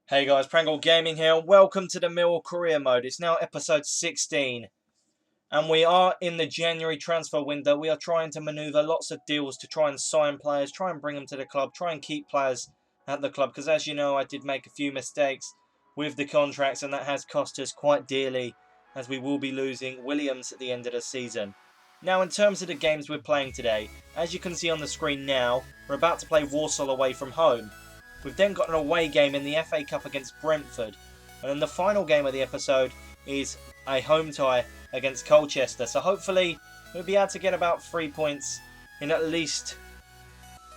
Hey guys, Prangell Gaming here. Welcome to the Millwall Career mode. It's now episode 16. And we are in the January transfer window. We are trying to manoeuvre lots of deals to try and sign players, try and bring them to the club, try and keep players at the club. Because as you know, I did make a few mistakes with the contracts and that has cost us quite dearly, as we will be losing Williams at the end of the season. Now, in terms of the games we're playing today, as you can see on the screen now, we're about to play Walsall away from home. We've then got an away game in the FA Cup against Brentford. And then the final game of the episode is a home tie against Colchester. So hopefully we'll be able to get about 3 points in at least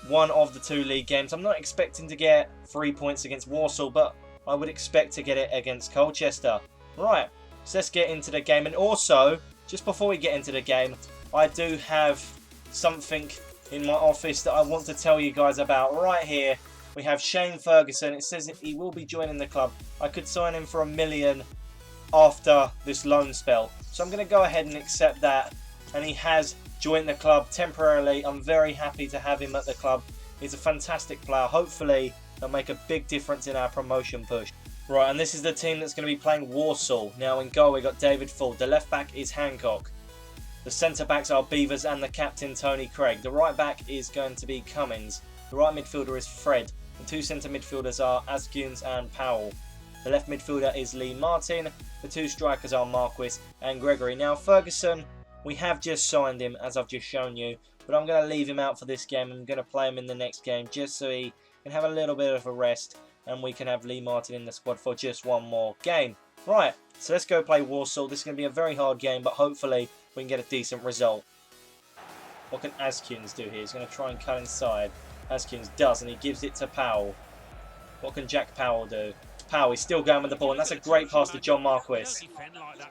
one of the two league games. I'm not expecting to get 3 points against Walsall, but I would expect to get it against Colchester. Right, so let's get into the game. And also, just before we get into the game, I do have something in my office that I want to tell you guys about right here. We have Shane Ferguson. It says that he will be joining the club. I could sign him for $1 million after this loan spell. So I'm going to go ahead and accept that. And he has joined the club temporarily. I'm very happy to have him at the club. He's a fantastic player. Hopefully, he'll make a big difference in our promotion push. Right, and this is the team that's going to be playing Walsall. Now in goal, we've got David Ford. The left back is Hancock. The centre backs are Beavers and the captain, Tony Craig. The right back is going to be Cummins. The right midfielder is Fred. The two centre midfielders are Askuns and Powell. The left midfielder is Lee Martin. The two strikers are Marquis and Gregory. Now Ferguson, we have just signed him as I've just shown you. But I'm going to leave him out for this game. I'm going to play him in the next game just so he can have a little bit of a rest. And we can have Lee Martin in the squad for just one more game. Right, so let's go play Walsall. This is going to be a very hard game, but hopefully we can get a decent result. What can Askuns do here? He's going to try and cut inside. Askuns does, and he gives it to Powell. What can Jack Powell do? Powell, he's still going with the ball, and that's a great pass to John Marquis.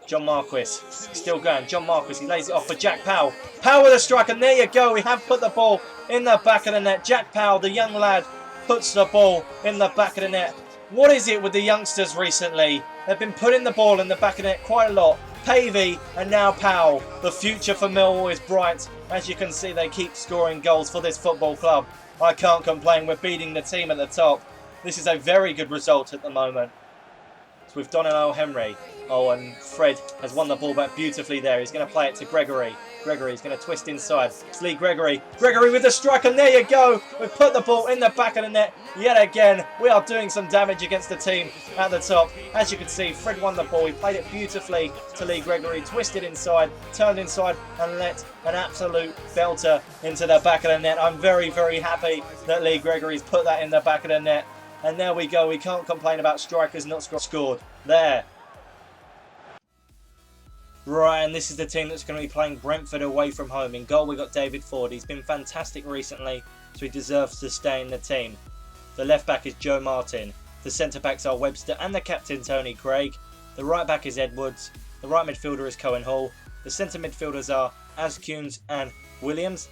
John Marquis, still going. John Marquis, he lays it off for Jack Powell. Powell with a strike, and there you go. We have put the ball in the back of the net. Jack Powell, the young lad, puts the ball in the back of the net. What is it with the youngsters recently? They've been putting the ball in the back of the net quite a lot. Pavey and now Powell. The future for Millwall is bright. As you can see, they keep scoring goals for this football club. I can't complain. We're beating the team at the top. This is a very good result at the moment. So with Donnell Henry. Oh, and Fred has won the ball back beautifully there. He's going to play it to Gregory. Gregory's going to twist inside. It's Lee Gregory. Gregory with the strike, and there you go. We've put the ball in the back of the net yet again. We are doing some damage against the team at the top. As you can see, Fred won the ball. He played it beautifully to Lee Gregory. Twisted inside, turned inside, and let an absolute belter into the back of the net. I'm very, very happy that Lee Gregory's put that in the back of the net. And there we go. We can't complain about strikers not scored. There. Right, and this is the team that's going to be playing Brentford away from home. In goal, we've got David Ford. He's been fantastic recently, so he deserves to stay in the team. The left back is Joe Martin. The centre backs are Webster and the captain, Tony Craig. The right back is Edwards. The right midfielder is Cohen Hall. The centre midfielders are Askuns and Williams.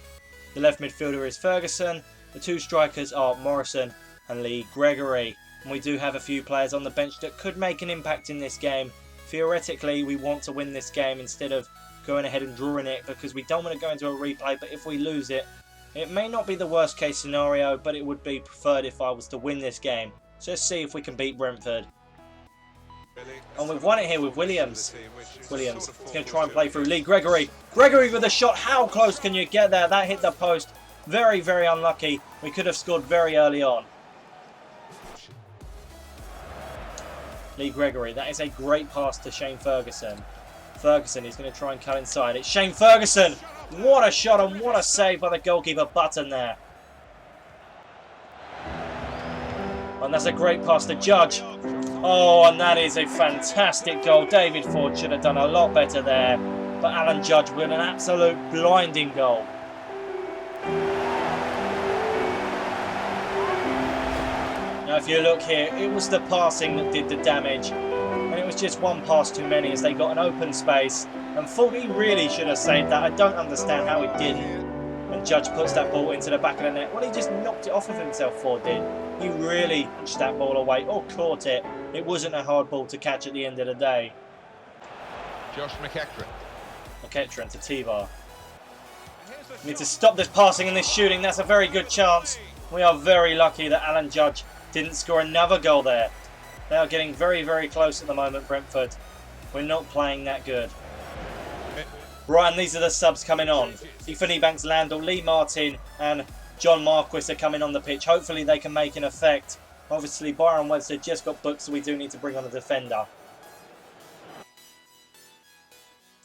The left midfielder is Ferguson. The two strikers are Morrison and Lee Gregory. And we do have a few players on the bench that could make an impact in this game. Theoretically, we want to win this game instead of going ahead and drawing it because we don't want to go into a replay, but if we lose it, it may not be the worst case scenario, but it would be preferred if I was to win this game. So let's see if we can beat Brentford. And we've won it here with Williams. Williams is going to try and play through Lee Gregory. Gregory with a shot. How close can you get there? That hit the post. Very, very unlucky. We could have scored very early on. Lee Gregory, that is a great pass to Shane Ferguson. Ferguson is going to try and cut inside. It's Shane Ferguson. What a shot and what a save by the goalkeeper Button there. And that's a great pass to Judge. Oh, and that is a fantastic goal. David Ford should have done a lot better there. But Alan Judge with an absolute blinding goal. Now if you look here, it was the passing that did the damage. And it was just one pass too many as they got an open space. And Ford, he really should have saved that. I don't understand how he didn't. And Judge puts that ball into the back of the net. Well, he just knocked it off of himself, Ford did. He really punched that ball away or caught it. It wasn't a hard ball to catch at the end of the day. Josh McEachran. McEachran to T-Bar. We need to stop this passing and this shooting. That's a very good chance. We are very lucky that Alan Judge didn't score another goal there. They are getting very, very close at the moment, Brentford. We're not playing that good. Right, and these are the subs coming on. Ethan Ebanks, Landell, Lee Martin and John Marquis are coming on the pitch. Hopefully they can make an effect. Obviously, Byron Webster just got booked, so we do need to bring on a defender.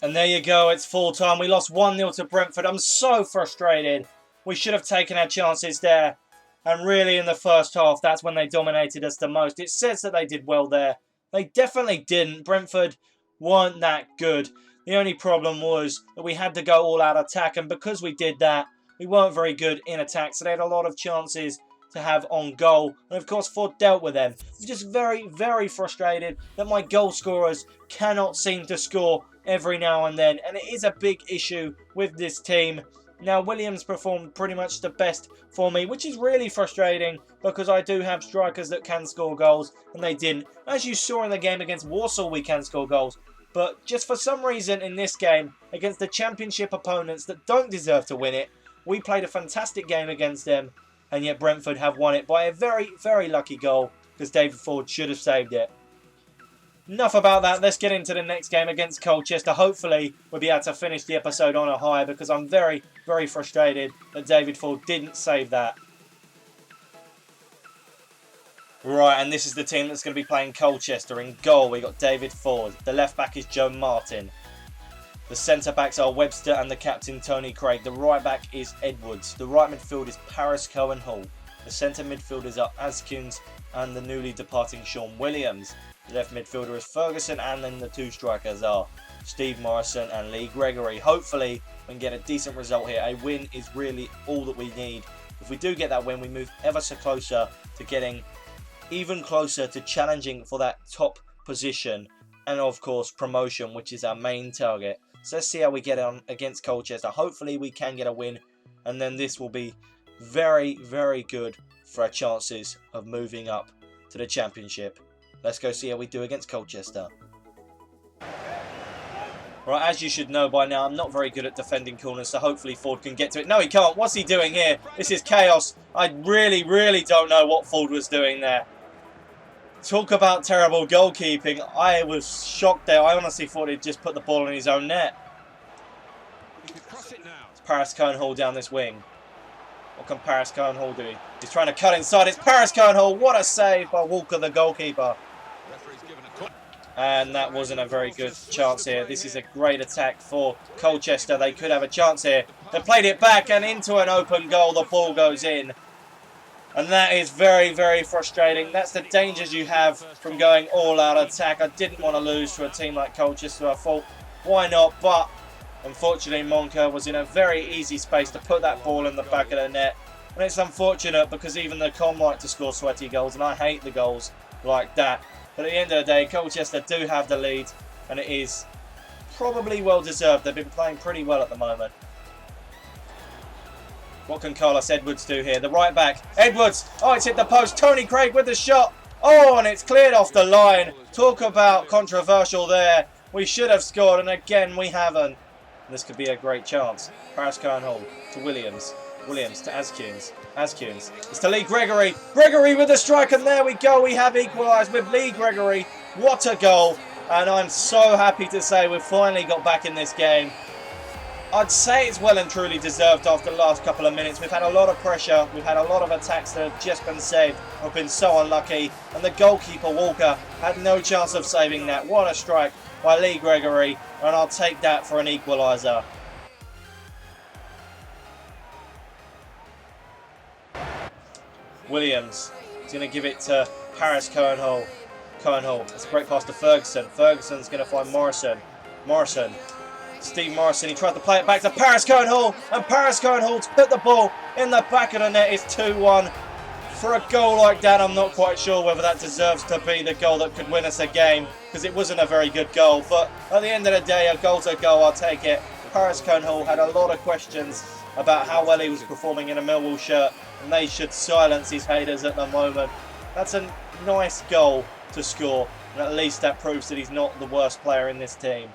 And there you go, it's full time. We lost 1-0 to Brentford. I'm so frustrated. We should have taken our chances there. And really, in the first half, that's when they dominated us the most. It says that they did well there. They definitely didn't. Brentford weren't that good. The only problem was that we had to go all-out attack. And because we did that, we weren't very good in attack. So they had a lot of chances to have on goal. And of course, Ford dealt with them. I'm just very, very frustrated that my goal scorers cannot seem to score every now and then. And it is a big issue with this team. Now, Williams performed pretty much the best for me, which is really frustrating because I do have strikers that can score goals, and they didn't. As you saw in the game against Warsaw, we can score goals. But just for some reason in this game, against the championship opponents that don't deserve to win it, we played a fantastic game against them, and yet Brentford have won it by a very, very lucky goal because David Ford should have saved it. Enough about that. Let's get into the next game against Colchester. Hopefully, we'll be able to finish the episode on a high because I'm very, very frustrated that David Ford didn't save that. Right, and this is the team that's going to be playing Colchester. In goal, we got David Ford. The left back is Joe Martin. The centre backs are Webster and the captain Tony Craig. The right back is Edwards. The right midfield is Paris Cohen-Hall. The centre midfielders are Askins and the newly departing Sean Williams. The left midfielder is Ferguson, and then the two strikers are Steve Morrison and Lee Gregory. Hopefully, we can get a decent result here. A win is really all that we need. If we do get that win, we move ever so closer to getting even closer to challenging for that top position. And of course, promotion, which is our main target. So let's see how we get on against Colchester. Hopefully, we can get a win. And then this will be very, very good for our chances of moving up to the Championship. Let's go see how we do against Colchester. Right, as you should know by now, I'm not very good at defending corners, so hopefully Ford can get to it. No, he can't. What's he doing here? This is chaos. I really, really don't know what Ford was doing there. Talk about terrible goalkeeping. I was shocked there. I honestly thought he'd just put the ball in his own net. It's Paris Cohen-Hall down this wing. What can Paris Cohen-Hall do? He's trying to cut inside. It's Paris Cohen-Hall. What a save by Walker, the goalkeeper. And that wasn't a very good chance here. This is a great attack for Colchester. They could have a chance here. They played it back and into an open goal. The ball goes in. And that is very, very frustrating. That's the dangers you have from going all-out attack. I didn't want to lose to a team like Colchester. I thought, why not? But unfortunately, Monka was in a very easy space to put that ball in the back of the net. And it's unfortunate because even the Com like to score sweaty goals, and I hate the goals like that. But at the end of the day, Colchester do have the lead, and it is probably well deserved. They've been playing pretty well at the moment. What can Carlos Edwards do here? The right back, Edwards. Oh, it's hit the post. Tony Craig with the shot. Oh, and it's cleared off the line. Talk about controversial there. We should have scored, and again, we haven't. This could be a great chance. Paris Cohen-Hall to Williams. Williams to Askins. Askins. It's to Lee Gregory. Gregory with the strike, and there we go. We have equalised with Lee Gregory. What a goal. And I'm so happy to say we've finally got back in this game. I'd say it's well and truly deserved after the last couple of minutes. We've had a lot of pressure. We've had a lot of attacks that have just been saved. We've been so unlucky. And the goalkeeper, Walker, had no chance of saving that. What a strike by Lee Gregory. And I'll take that for an equaliser. Williams is going to give it to Paris Cohen-Hall. Cohen-Hall. It's a great pass to Ferguson. Ferguson's going to find Morrison. Morrison. Steve Morrison. He tried to play it back to Paris Cohen-Hall. And Paris Cohen-Hall to put the ball in the back of the net. It's 2-1. For a goal like that, I'm not quite sure whether that deserves to be the goal that could win us a game, because it wasn't a very good goal. But at the end of the day, a goal's a goal. I'll take it. Paris Cohen-Hall had a lot of questions about how well he was performing in a Millwall shirt, and they should silence his haters at the moment. That's a nice goal to score, and at least that proves that he's not the worst player in this team.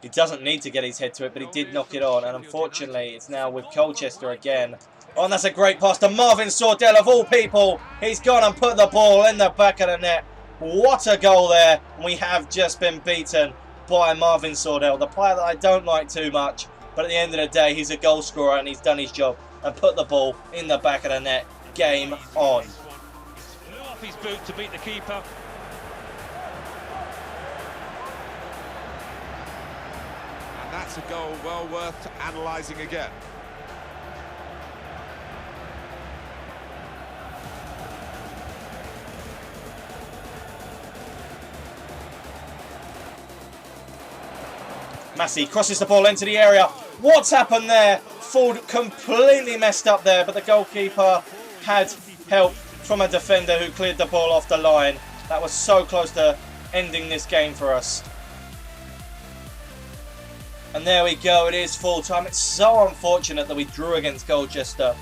He doesn't need to get his head to it, but he did knock it on, and unfortunately it's now with Colchester again. Oh, and that's a great pass to Marvin Sordell, of all people. He's gone and put the ball in the back of the net. What a goal there. We have just been beaten by Marvin Sordell, the player that I don't like too much. But at the end of the day, he's a goal scorer and he's done his job and put the ball in the back of the net. Game on. He flew off his boot to beat the keeper. And that's a goal well worth analysing again. Massey crosses the ball into the area. What's happened there? Ford completely messed up there, but the goalkeeper had help from a defender who cleared the ball off the line. That was so close to ending this game for us. And there we go, it is full time. It's so unfortunate that we drew against Colchester,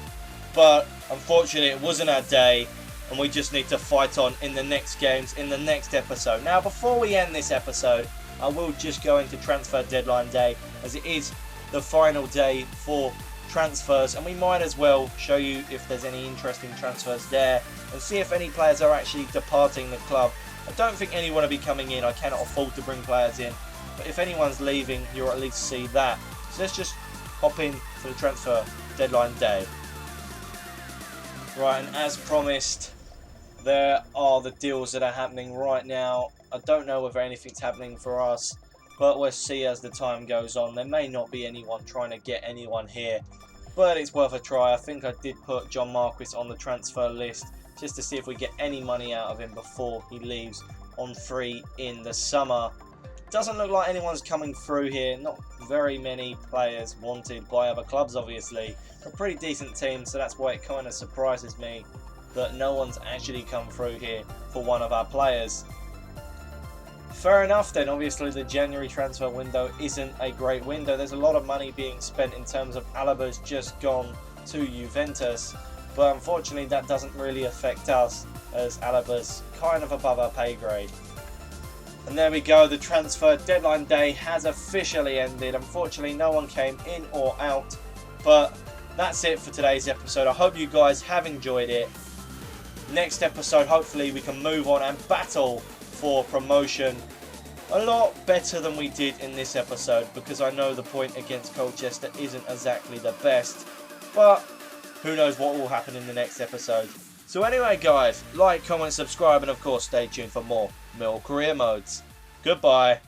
but unfortunately it wasn't our day, and we just need to fight on in the next games, in the next episode. Now, before we end this episode, I will just go into transfer deadline day, as it is the final day for transfers, and we might as well show you if there's any interesting transfers there and see if any players are actually departing the club. I don't think anyone will be coming in. I cannot afford to bring players in, but if anyone's leaving, you'll at least see that. So let's just hop in for the transfer deadline day. Right, and as promised, there are the deals that are happening right now. I don't know whether anything's happening for us, but we'll see as the time goes on. There may not be anyone trying to get anyone here, but it's worth a try. I think I did put John Marquis on the transfer list just to see if we get any money out of him before he leaves on free in the summer. Doesn't look like anyone's coming through here. Not very many players wanted by other clubs, obviously. A pretty decent team, so that's why it kind of surprises me that no one's actually come through here for one of our players. Fair enough then, obviously the January transfer window isn't a great window. There's a lot of money being spent in terms of Alaba's just gone to Juventus, but unfortunately that doesn't really affect us, as Alaba's kind of above our pay grade. And there we go, the transfer deadline day has officially ended. Unfortunately no one came in or out, but that's it for today's episode. I hope you guys have enjoyed it. Next episode, hopefully we can move on and battle for promotion a lot better than we did in this episode, because I know the point against Colchester isn't exactly the best, but who knows what will happen in the next episode. So anyway guys, like, comment, subscribe, and of course stay tuned for more Millwall Career modes. Goodbye.